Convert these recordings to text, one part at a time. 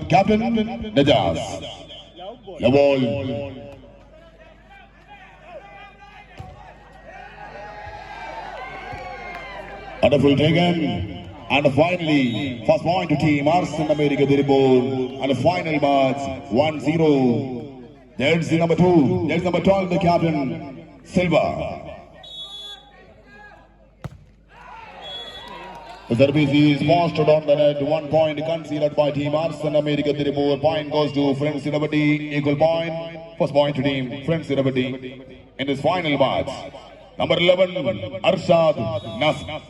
Captain Najaz. The ball. Wonderful taken. And finally, first point to team Arsenal America Diribur. And the final match 1-0. There's the number 2. There's number 12, the captain Silva. The service is posted on the net. 1 point conceded by team Arsenal America Diribur. Point goes to Friends Irabati. Equal point. First point to team Friends Irabati in this final match. Number 11, Arshad Nasr.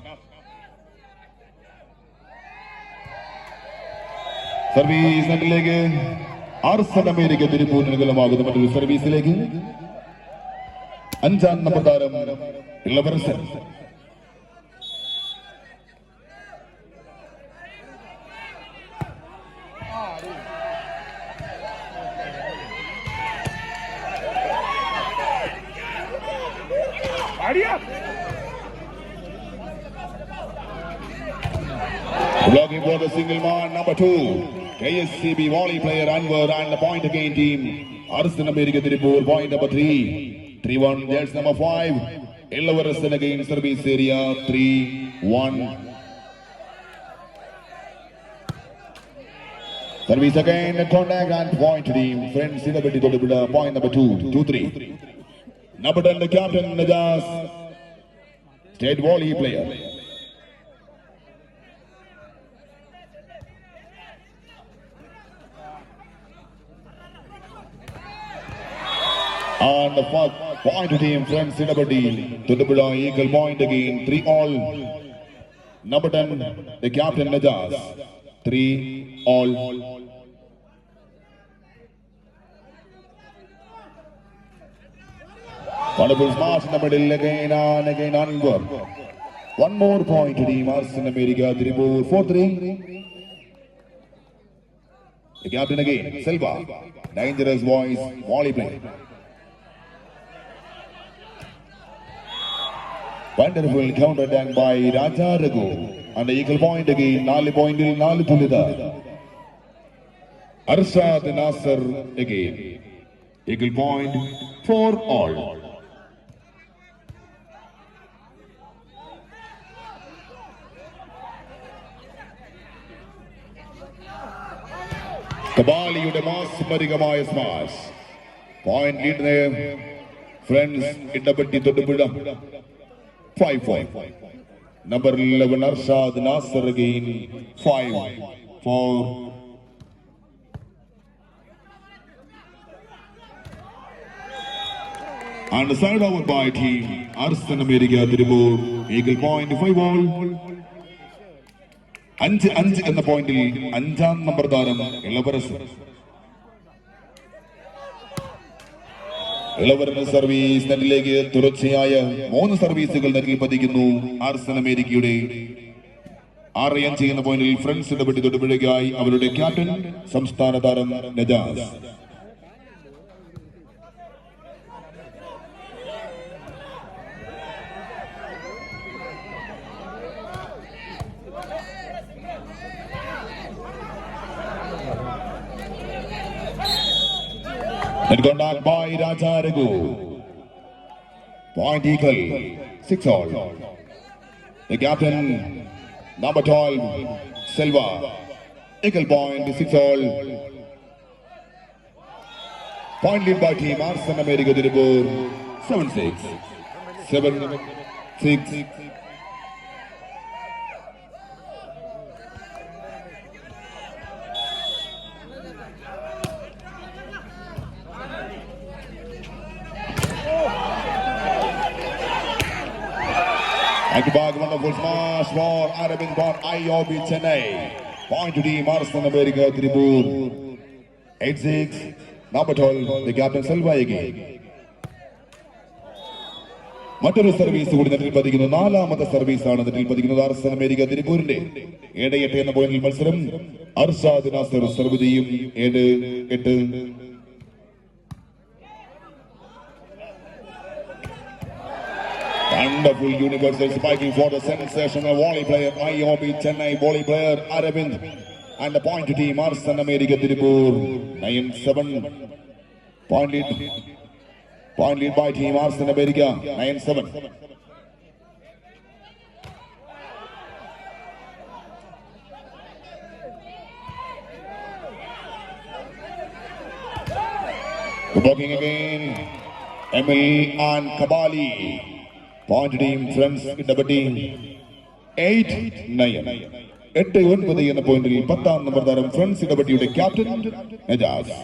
Service നെറ്റിലേക്ക് Arsenal America Tiruppur നിലമാകുന്ന മറ്റൊരു സർവീസിലേക്ക് 5-ാം number താരം Ilavarasan. Blocking for the single man, number 2, KSCB volley player Anwar, and the point again team Arsenal America Diripur, point number 3, 3-1, there's number 5, Illavarasan again service area, 3-1. Service again, contact and point team, Friends Irabati Todibula, point number 2, 2-3. Number 10, the captain Najaz, state volley player. And the first point to team Friends Irabati to the equal point again, 3-all. Number 10, the captain Najaz, 3-all. Wonderful smash in the middle again and again Anwar. One more point to team Arsenal America Diripur, 4-3. The captain again, Silva, dangerous voice, volley play. Wonderful counter attack by Raja Raghu. And the equal point again, 4 point, 4 tulida. Arshad Nasr again. Equal point, 4-all. Kabaliയുടെ മാസ്മരികമായ smash. Point lead there. Friends Irabati Thodupuzha. 5-5. Number 11 Arshad Nasr again 5-4. And the side over by team Arsenal America Diripur, equal point 5-all. 5 എന്ന പോയിന്റിൽ 5-ാം number താരം ഇളവരസൻ. ഇളവരന് service നെറ്റിലേക്ക് തുടർച്ചയായ 3 സർവീസുകൾ നെറ്റിൽ പതിക്കുന്നു. Arsenal അമേരിക്കയുടെ 6-5 എന്ന പോയിന്റിൽ ഫ്രണ്ട്സ് ഇടപെട്ടി തൊടുപുഴയ്ക്കായി അവരുടെ ക്യാപ്റ്റൻ സംസ്ഥാന താരം Najas. And contact by Raja Raghu. Point equal, 6-all. The captain, number 12, Silva. Equal point, 6-all. Point lead by team Arsenal America Diripur, 7-6. 7-6. And back, wonderful smash for Arabic for IOB Chennai. Point to team Arsenal America Diripur. 8-6. Number 12, the captain Silva again. മറ്റൊരു service കൂടി നെറ്റിൽ പതിക്കുന്നു. 4ാമത്തെ സർവീസാണ് നെറ്റിൽ പതിക്കുന്നത് Arsenal America തിരുപ്പൂരിന്റെ. 7-8 എന്ന പോയിന്റിൽ മത്സരം. അർഷാദ് നാസർ സർവ് ചെയ്യും. 7-8. Wonderful universal spiking for the sensational volley player IOB Chennai volley player Aravind. and the point to team Arsan America Tirupur 9-7. Point lead by team Arsan America 9-7. Blocking again, Emil and Kabali. Point to team friends double team 8-9. 8-9 എന്ന പോയിന്റിൽ 10-ാം number താരം friends ഇടപെട്ടിയുടെ captain Najas.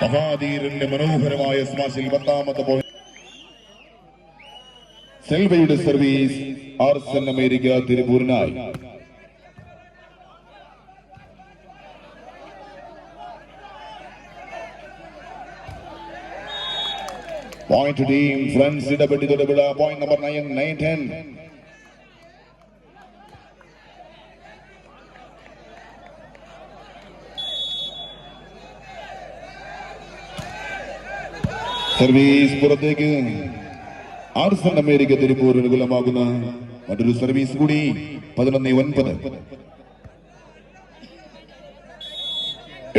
മഹാധീരന്റെ മനോഹരമായ സ്മാഷിൽ 10-ാമത്തെ point. സെൽവയുടെ സർവീസ് ആർസൻ അമേരിക്ക തിരുപൂരിനായി. Point to team friends Idappetty Thodupuzha. Point number 9-10. Service പുറത്തേക്ക്. ആർസൻ അമേരിക്ക തിരുപ്പൂർ അനുകൂലമാകുന്ന മറ്റൊരു സർവീസ് കൂടി. 11-9.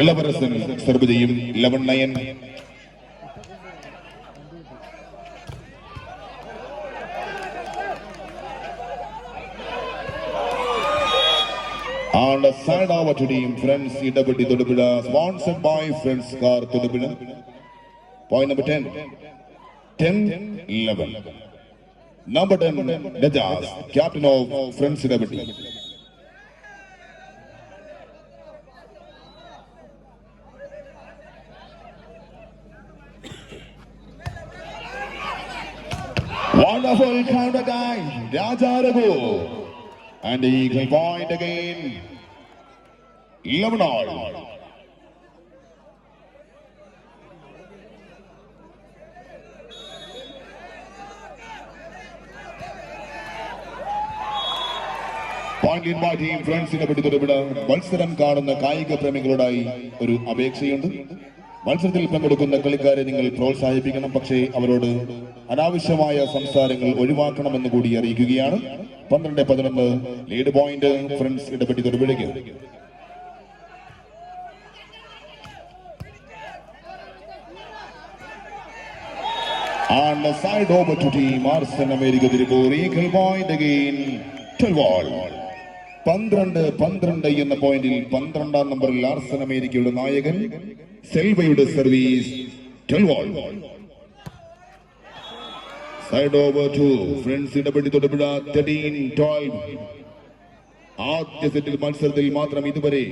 ഇളവരസൻ സർവ് ചെയ്യും. 11-9. On the side over to team friends Idappetty തൊടുപിട, sponsored by friends car തൊടുപിട. Point number 10. 10-11. Number 10 Najaz, captain of friends ഇടപെട്ടി. Wonderful counter guy Raja Raghu. And the eagle point again. 11-all. Point lead by team friends Idappetty തൊടുപിട. മത്സരം കാണുന്ന കായിക പ്രേമികളോടായി ഒരു അപേക്ഷയുണ്ട്. മത്സരത്തിൽ പങ്കെടുക്കുന്ന കളിക്കാരെ നിങ്ങൾ പ്രോത്സാഹിപ്പിക്കണം. പക്ഷേ അവരോട് അനാവശ്യമായ സംസാരങ്ങൾ ഒഴിവാക്കണമെന്ന് കൂടി അറിയിക്കുകയാണ്. 12-11 ലീഡ് പോയിന്റ് ഫ്രണ്ട്സ് ഇടപെട്ടി തൊടുപിടയ്ക്ക്. On the side over to team Arsan America Tirupur, eagle point again. 12-all. 12 എന്ന പോയിന്റിൽ 12-ാം നമ്പറിൽ ആർസൻ അമേരിക്കയുടെ നായകൻ സെൽവയുടെ service. 12-all. Side over to friends Idappetty Thodupuzha. 13-12. ആദ്യ സെറ്റിൽ മത്സരത്തിൽ മാത്രം ഇതുവരെ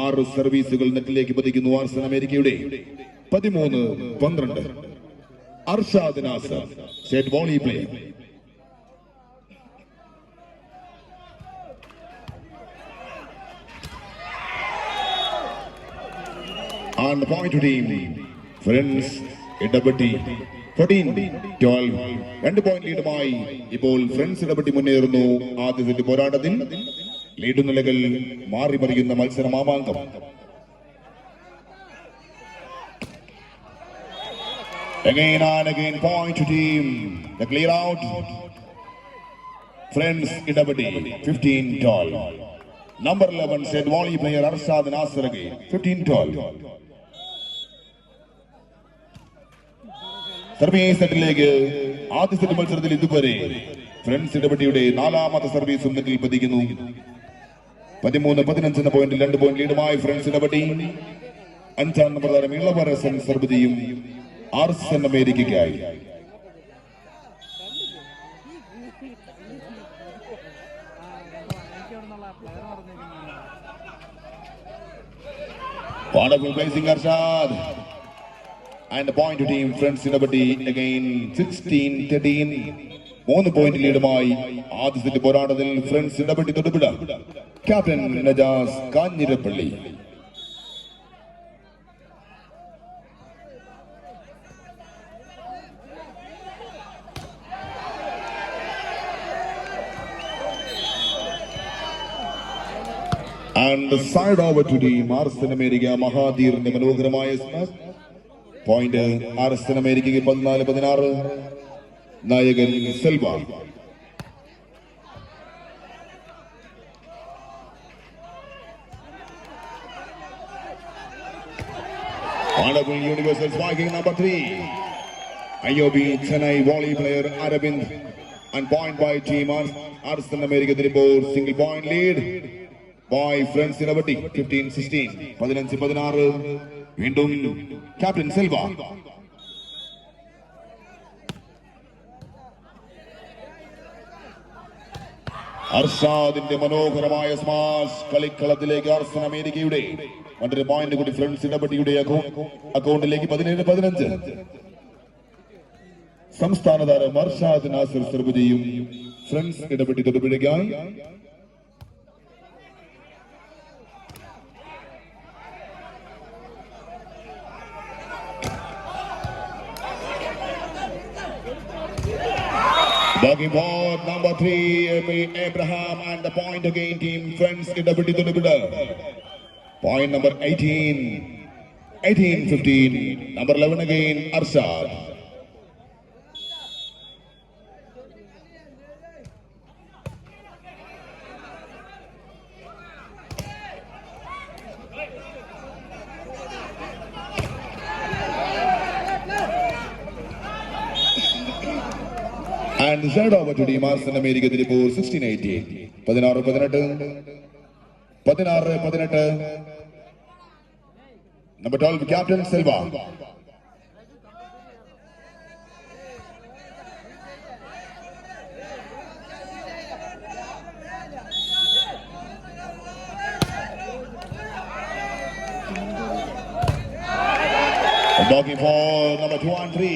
6 സർവീസുകൾ നെറ്റിലേക്ക് പതിക്കുന്നു ആർസൻ അമേരിക്കയുടെ. 13-12. Arshad Nasar set volley player. On the point to team friends Idappetty 14-12. 2 point ലീഡുമായി ഇപ്പോൾ ഫ്രണ്ട്സ് ഇടപെട്ടി മുന്നേറുന്നു. ആദ്യ സെറ്റ് പോരാട്ടത്തിൽ ലീഡ് നിലകൾ മാറി മറിയുന്ന മത്സരമാമാങ്കം. Again and again point to team. The clear out. Friends ഇടപെട്ടി 15-12. Number 11 set volley player Arshad Nasser again. 15-12. Service സെറ്റിലേക്ക് ആദ്യ set മത്സരത്തിൽ ഇതുവരെ ഫ്രണ്ട്സ് ഇടപെട്ടിയുടെ 4ാമത്തെ സർവീസും നെറ്റിൽ പതിക്കുന്നു. 13-15 എന്ന പോയിന്റിൽ 2 പോയിന്റ് ലീഡുമായി ഫ്രണ്ട്സ് ഇടപെട്ടി. 5-ാം നമ്പർ താരം ഇളവരസൻ സർവ് ചെയ്യും ആർസൻ അമേരിക്കയ്ക്കായി. Wonderful placing Arshad. And the point to team friends Idappetty again 16-13. 3 point ലീഡുമായി ആദ്യ സെറ്റ് പോരാട്ടത്തിൽ friends Idappetty Thodupuzha. Captain Najas Kanjirappally. And the side over to the Arsan America മഹാധീറിന്റെ മനോഹരമായ സ്മാഷ്. പോയിന്റ് ആർസൻ അമേരിക്കയ്ക്ക് 14-16. നായകൻ Selva. Honorable Universal Viking number 3. IOB Chennai volley player Aravind and point by team Arslan America Tribur. Single point lead by Friends Innovati 15-16. 15-16. Vindum Captain Silva. അർഷാദിന്റെ മനോഹരമായ smash കളിക്കളത്തിലേക്ക് അർസൻ അമേരിക്കയുടെ മറ്റൊരു point കൂടി friends ഇടപെട്ടിയുടെ അക്കൗണ്ടിലേക്ക് 17-15. സംസ്ഥാന താരം അർഷാദ് നാസിർ സെർവ് ചെയ്യും. ഫ്രണ്ട്സ് ഇടപെട്ടി തൊടുപിഴയ്ക്കായി Bogey ball number 3 Abraham and the point again team Friends Idabidi Tudubida. Point number 18-15. Number 11 again Arshad. And third over to team Arslan America Tribur 16-18. 16-18. Number 12 Captain Silva. Blocking for number 2 and 3.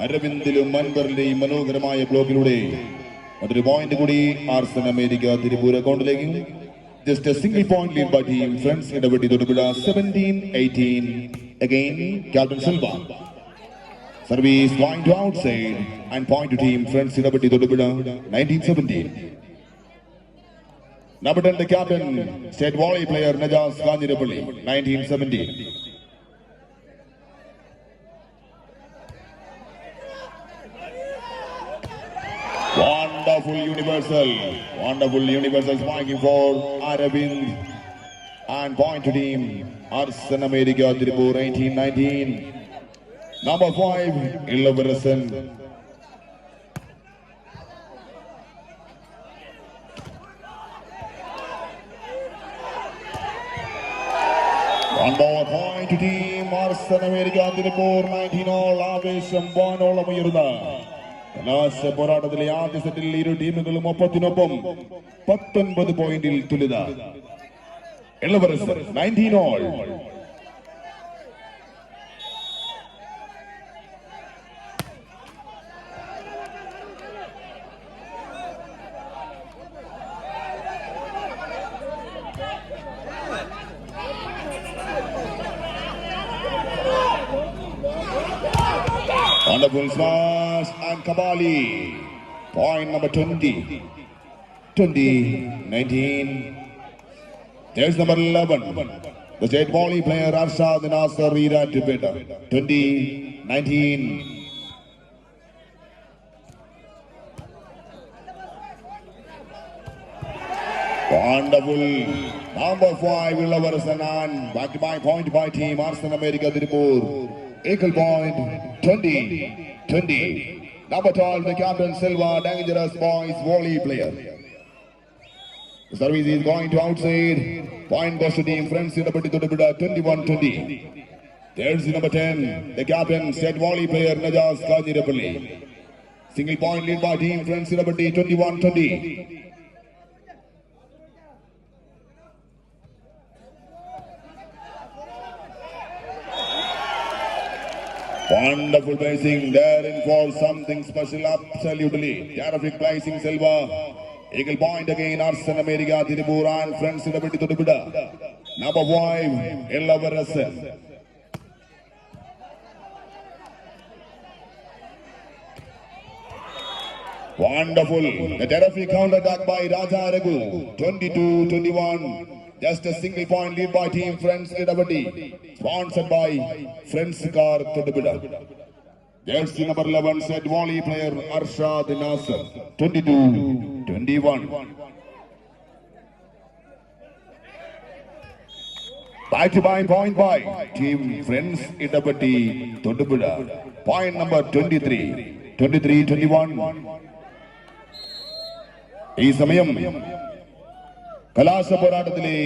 അരവിന്ദിലും മൻബറിന്റെയും മനോഹരമായ ബ്ലോക്കിലൂടെ മറ്റൊരു point കൂടി Arsan America Tiruppur അക്കൗണ്ടിലേക്ക്. Just a single point lead by team friends Idappetty Thodupuzha 17-18. Again captain Silva. Service point to outside and point to team friends Idappetty Thodupuzha 19-17. Number 10 the captain state volley player Najas Kanjirapalli 19-17. Wonderful universal spiking for Aravind and point to team Arslan America Tribur 18-19. Number 5 Illavarasan. One more point to team Arslan America Tribur 19 all. Avesham Vanolam Uyurna. കലാശ പോരാട്ടത്തിലെ ആദ്യ സെറ്റിൽ ഇരു ടീമുകളും ഒപ്പത്തിനൊപ്പം 19 പോയിന്റിൽ തുല്യത. 19 all. Wonderful smash and Kabali. Point number 20-19. There's number 11. The state volley player Arshad Nasser Ira Tibeta. 20-19. Wonderful. Number 5 Illavarasan. Back to my point by team Arslan America Tribur. Equal point 20-20. Number 12 the captain Silva, dangerous boys volley player. The service is going to outside. Point goes to team Friends Idabadi Tudubida 21-20. There's number 10 the captain set volley player Najas Kanjirapalli. Single point lead by team Friends Idabadi 21-20. Wonderful placing there in for something special, absolutely. Terrific placing, Silva. Eagle point again, Arslan America, Tribur and Friends Idabadi Tudubida. Number 5, Illavarasan. Wonderful. The terrific counter attack by Raja Raghu. 22-21. Just a single point lead by team Friends Idabadi. Sponsored by Friends Car Tudubida. Jersey number 11 set volley player Arshad Nasser. 22-21. Back to point by team friends Idapatti Thodupuzha. Point number 23-21. ഈ സമയം കലാശ പോരാട്ടത്തിലെ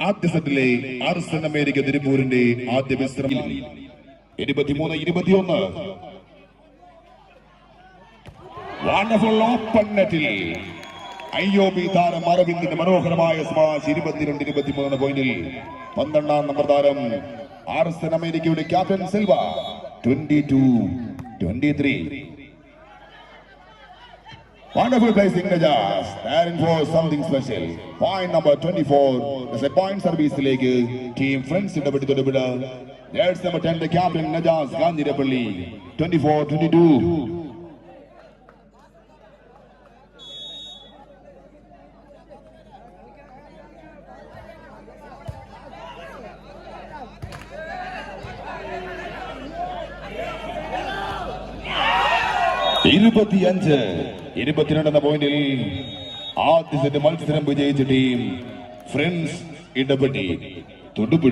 ആദ്യ സെറ്റിലെ ആർസൻ America തിരുപ്പൂരിന്റെ ആദ്യ വിശ്രമം 23-21. Wonderful open നെറ്റിൽ IOB താരം അരവിന്ദിന്റെ മനോഹരമായ smash 22-23 പോയിന്റിൽ 12ാം നമ്പർ താരം ആർസൻ അമേരിക്കയുടെ captain Silva 22-23. Wonderful placing Najas, and for something special. Point number 24. That's a point service leg. Team friends in the bit of the bidder. There's number 10, the captain Najas Gandhi Rapali. 24-22. ഇരുപത്തിരണ്ടെന്ന പോയിന്റിൽ ആദ്യ set മത്സരം വിജയിച്ച team friends Idappetty Thodupuzha.